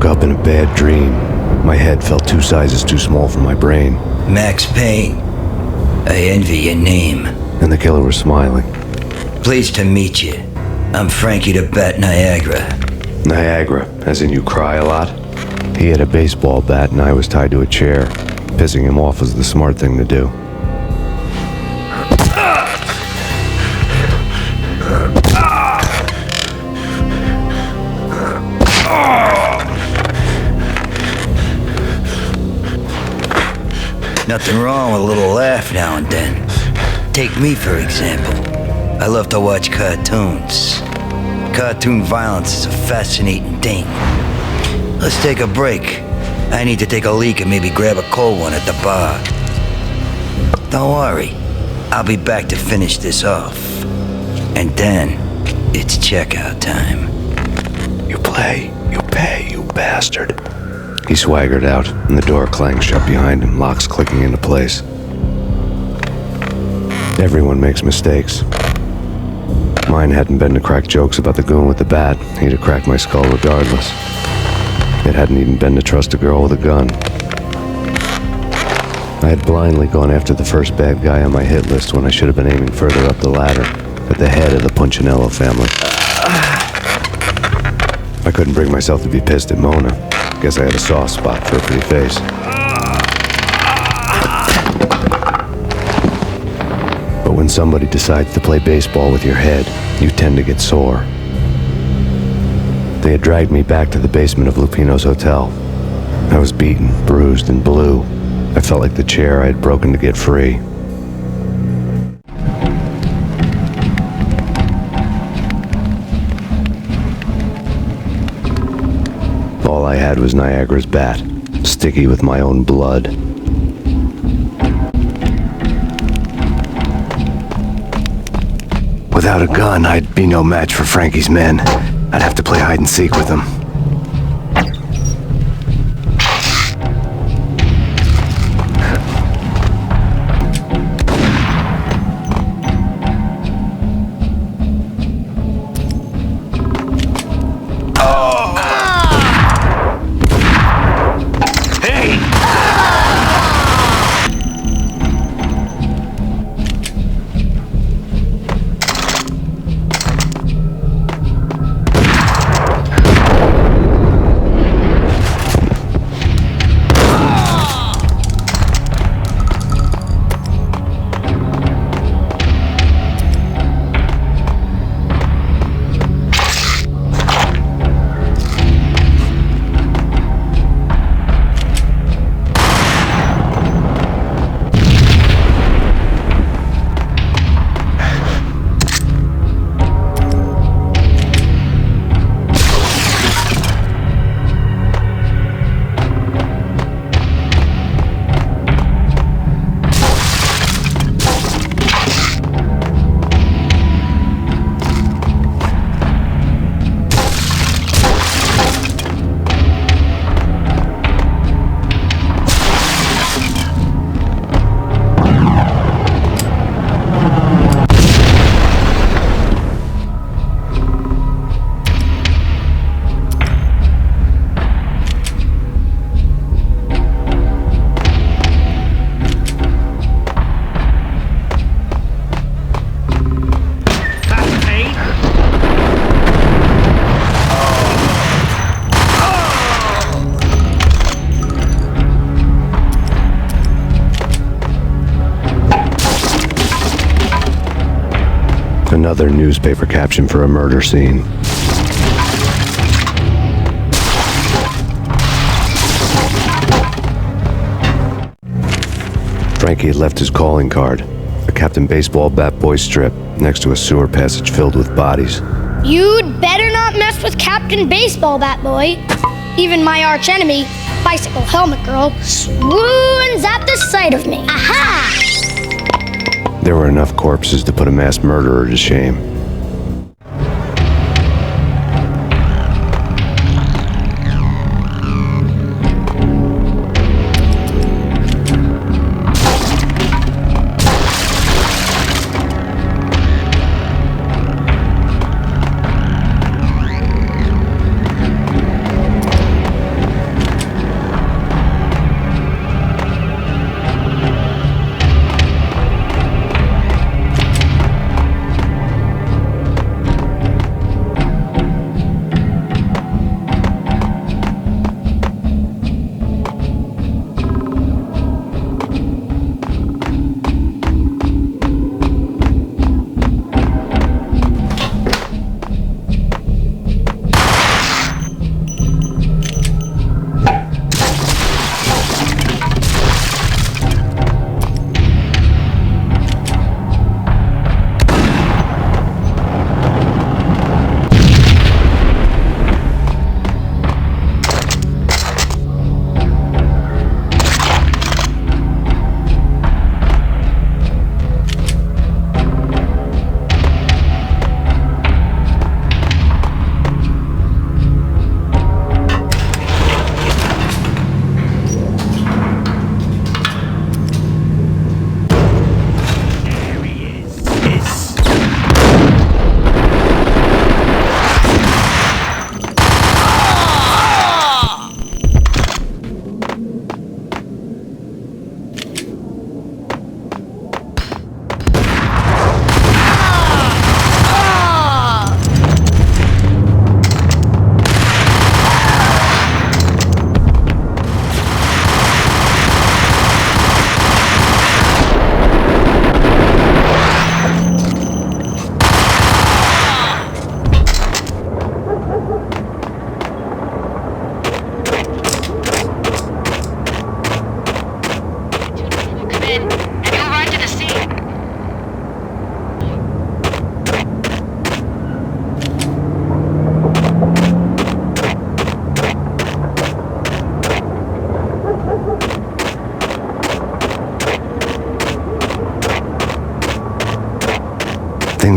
woke up in a bad dream. My head felt 2 sizes too small for my brain. MaxPayne, I envy your name. And the killer was smiling. Pleased to meet you. I'm Frankie the Bat Niagara. Niagara, as in you cry a lot? He had a baseball bat and I was tied to a chair. Pissing him off was the smart thing to do. Nothing wrong with a little laugh now and then. Take me, for example. I love to watch cartoons. Cartoon violence is a fascinating thing. Let's take a break. I need to take a leak and maybe grab a cold one at the bar. Don't worry. I'll be back to finish this off. And then, it's checkout time. You play, you pay, you bastard. He swaggered out, and the door clanged shut behind him, locks clicking into place. Everyone makes mistakes. Mine hadn't been to crack jokes about the goon with the bat. He'd have cracked my skull regardless. It hadn't even been to trust a girl with a gun. I had blindly gone after the first bad guy on my hit list when I should have been aiming further up the ladder, at the head of the Punchinello family. I couldn't bring myself to be pissed at Mona. Guess I had a soft spot for a pretty face. But when somebody decides to play baseball with your head, you tend to get sore. They had dragged me back to the basement of Lupino's hotel. I was beaten, bruised, and blue. I felt like the chair I had broken to get free. All I had was Niagara's bat, sticky with my own blood. Without a gun, I'd be no match for Frankie's men. I'd have to play hide and seek with them. Another newspaper caption for a murder scene. Frankie had left his calling card, a Captain Baseball Bat Boy strip, next to a sewer passage filled with bodies. You'd better not mess with Captain Baseball Bat Boy. Even my arch enemy, Bicycle Helmet Girl, swoons at the sight of me. Aha! There were enough corpses to put a mass murderer to shame.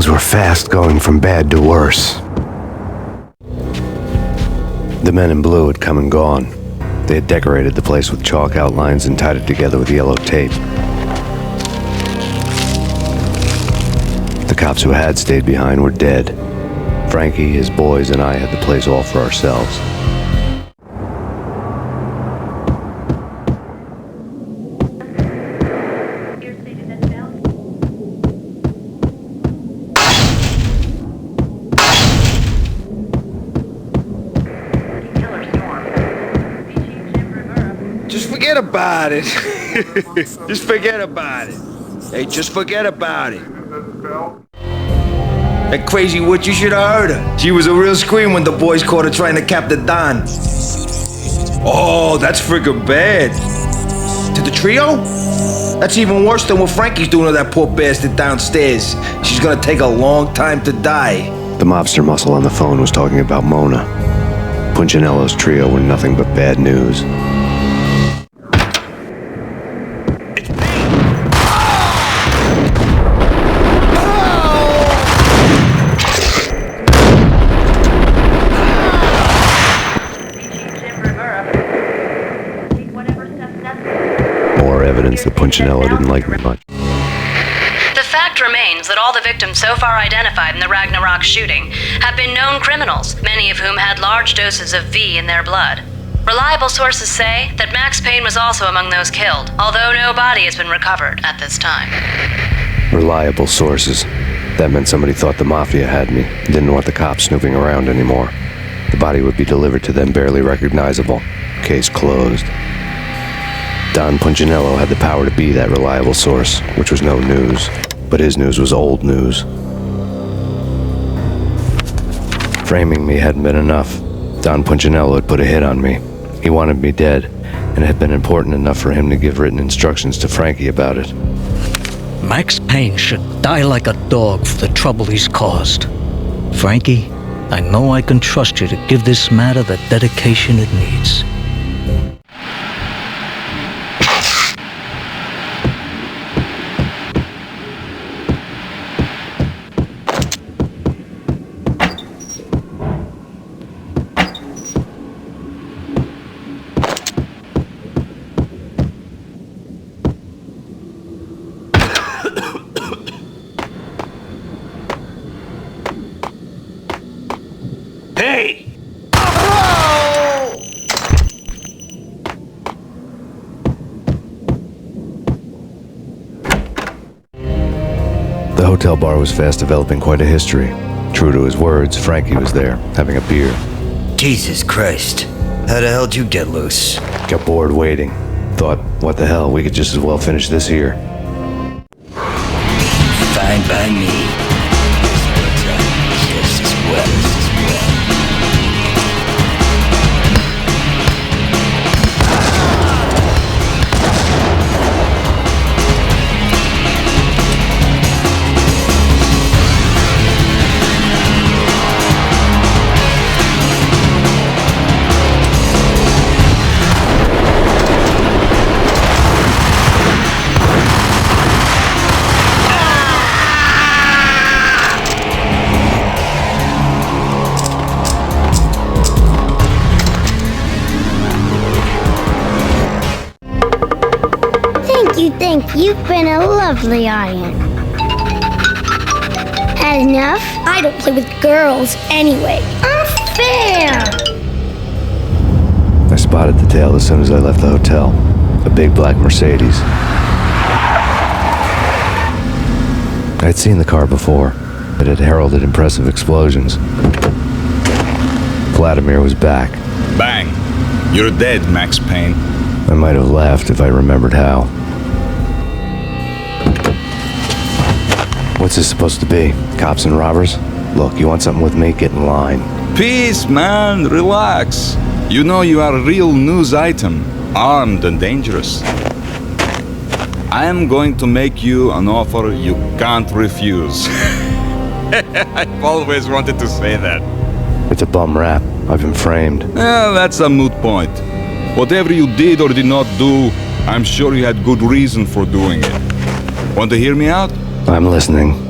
Things were fast going from bad to worse. The men in blue had come and gone. They had decorated the place with chalk outlines and tied it together with yellow tape. The cops who had stayed behind were dead. Frankie, his boys, and I had the place all for ourselves. Just forget about it. Just forget about it. Hey, just forget about it. That crazy witch, you should have heard her. She was a real scream when the boys caught her trying to cap the Don. Oh, that's friggin' bad. To the trio? That's even worse than what Frankie's doing to that poor bastard downstairs. She's gonna take a long time to die. The mobster muscle on the phone was talking about Mona. Punchinello's trio were nothing but bad news. Evidence that Punchinello didn't like me much. The fact remains that all the victims so far identified in the Ragnarok shooting have been known criminals, many of whom had large doses of V in their blood. Reliable sources say that MaxPayne was also among those killed, although no body has been recovered at this time. Reliable sources. That meant somebody thought the Mafia had me, didn't want the cops snooping around anymore. The body would be delivered to them barely recognizable. Case closed. Don Punchinello had the power to be that reliable source, which was no news. But his news was old news. Framing me hadn't been enough. Don Punchinello had put a hit on me. He wanted me dead, and it had been important enough for him to give written instructions to Frankie about it. Max Payne should die like a dog for the trouble he's caused. Frankie, I know I can trust you to give this matter the dedication it needs. Hey! The hotel bar was fast developing quite a history. True to his words, Frankie was there, having a beer. Jesus Christ. How the hell did you get loose? Got bored waiting. Thought, what the hell, we could just as well finish this here. Fine by me. Just as well. You've been a lovely audience. Had enough? I don't play with girls anyway. Unfair! I spotted the tail as soon as I left the hotel. A big black Mercedes. I'd seen the car before. It had heralded impressive explosions. Vladimir was back. Bang! You're dead, Max Payne. I might have laughed if I remembered how. What's this supposed to be? Cops and robbers? Look, you want something with me? Get in line. Peace, man. Relax. You know you are a real news item. Armed and dangerous. I am going to make you an offer you can't refuse. I've always wanted to say that. It's a bum rap. I've been framed. That's a moot point. Whatever you did or did not do, I'm sure you had good reason for doing it. Want to hear me out? I'm listening.